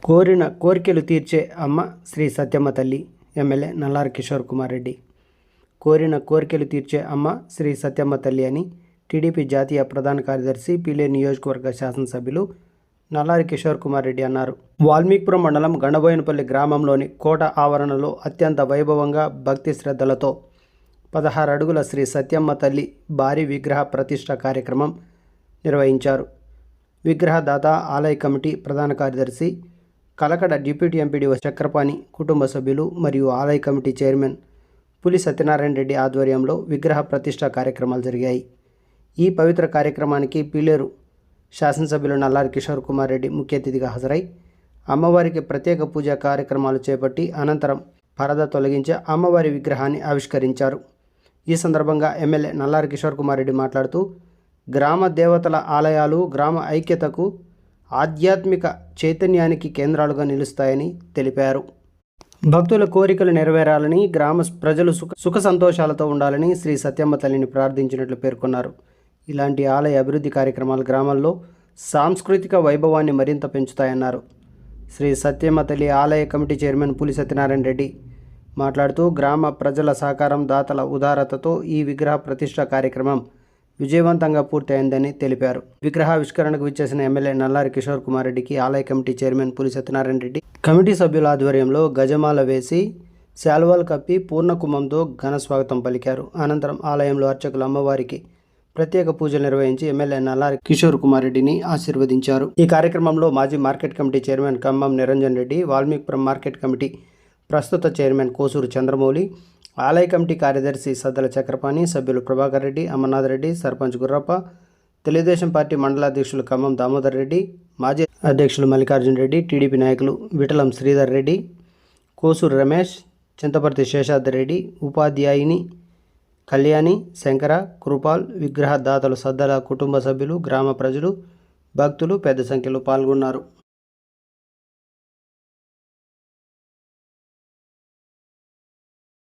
కోరిన కోరికలు తీర్చే అమ్మ శ్రీ సత్యమ్మ తల్లి. ఎమ్మెల్యే నల్లారి కిషోర్ కుమార్ రెడ్డి. కోరిన కోరికలు తీర్చే అమ్మ శ్రీ సత్యమ్మ తల్లి అని టీడీపీ జాతీయ ప్రధాన కార్యదర్శి, పీలేరు నియోజకవర్గ శాసనసభ్యులు నల్లారి కిషోర్ కుమార్ రెడ్డి అన్నారు. వాల్మీకిపురం మండలం గండబోయినపల్లి గ్రామంలోని కోట ఆవరణలో అత్యంత వైభవంగా, భక్తి శ్రద్ధలతో 16 అడుగుల శ్రీ సత్యమ్మ తల్లి భారీ విగ్రహ ప్రతిష్ఠ కార్యక్రమం నిర్వహించారు. విగ్రహదాత ఆలయ కమిటీ ప్రధాన కార్యదర్శి, కలకడ డిప్యూటీ ఎంపీడీఓ చక్రపాణి కుటుంబ సభ్యులు మరియు ఆలయ కమిటీ చైర్మన్ పులి సత్యనారాయణ రెడ్డి ఆధ్వర్యంలో విగ్రహ ప్రతిష్ఠ కార్యక్రమాలు జరిగాయి. ఈ పవిత్ర కార్యక్రమానికి పీలేరు శాసనసభ్యులు నల్లారి కిషోర్ కుమార్ రెడ్డి ముఖ్య అతిథిగా హాజరై అమ్మవారికి ప్రత్యేక పూజా కార్యక్రమాలు చేపట్టి అనంతరం పరద తొలగించి అమ్మవారి విగ్రహాన్ని ఆవిష్కరించారు. ఈ సందర్భంగా ఎమ్మెల్యే నల్లారి కిషోర్ కుమార్ రెడ్డి మాట్లాడుతూ, గ్రామ దేవతల ఆలయాలు గ్రామ ఐక్యతకు, ఆధ్యాత్మిక చైతన్యానికి కేంద్రాలుగా నిలుస్తాయని తెలిపారు. భక్తుల కోరికలు నెరవేరాలని, గ్రామ ప్రజలు సుఖ సంతోషాలతో ఉండాలని శ్రీ సత్యమ్మ తల్లిని ప్రార్థించినట్లు పేర్కొన్నారు. ఇలాంటి ఆలయ అభివృద్ధి కార్యక్రమాలు గ్రామాల్లో సాంస్కృతిక వైభవాన్ని మరింత పెంచుతాయన్నారు. శ్రీ సత్యమ్మ తల్లి ఆలయ కమిటీ చైర్మన్ పులి సత్యనారాయణ రెడ్డి మాట్లాడుతూ, గ్రామ ప్రజల సహకారం, దాతల ఉదారతతో ఈ విగ్రహ ప్రతిష్ఠ కార్యక్రమం విజయవంతంగా పూర్తయిందని తెలిపారు. విగ్రహావిష్కరణకు విచ్చేసిన ఎమ్మెల్యే నల్లారి కిషోర్ కుమార్ రెడ్డికి ఆలయ కమిటీ చైర్మన్ పులి సత్యనారాయణ రెడ్డి, కమిటీ సభ్యుల ఆధ్వర్యంలో గజమాల వేసి శాల్వాలు కప్పి పూర్ణకుంభంతో ఘన స్వాగతం పలికారు. అనంతరం ఆలయంలో అర్చకులు అమ్మవారికి ప్రత్యేక పూజలు నిర్వహించి ఎమ్మెల్యే నల్లారి కిషోర్ కుమార్ రెడ్డిని ఆశీర్వదించారు. ఈ కార్యక్రమంలో మాజీ market committee chairman Khammam Niranjan Reddy, Valmikipuram market committee ప్రస్తుత చైర్మన్ కోసూరు చంద్రమౌళి, ఆలయ కమిటీ కార్యదర్శి సద్దల చక్రపాణి, సభ్యులు ప్రభాకర్ రెడ్డి, అమర్నాథ్ రెడ్డి, సర్పంచ్ గుర్రప్ప, తెలుగుదేశం పార్టీ మండల అధ్యక్షులు ఖమ్మం దామోదర్ రెడ్డి, మాజీ అధ్యక్షులు మల్లికార్జున రెడ్డి, టీడీపీ నాయకులు విఠలం శ్రీధర్ రెడ్డి, కోసూరు రమేష్, చింతపర్తి శేషాద్రి రెడ్డి, ఉపాధ్యాయుని కళ్యాణి, శంకర, కృపాల్, విగ్రహదాతలు, సద్దల కుటుంబ సభ్యులు, గ్రామ ప్రజలు, భక్తులు పెద్ద సంఖ్యలో పాల్గొన్నారు.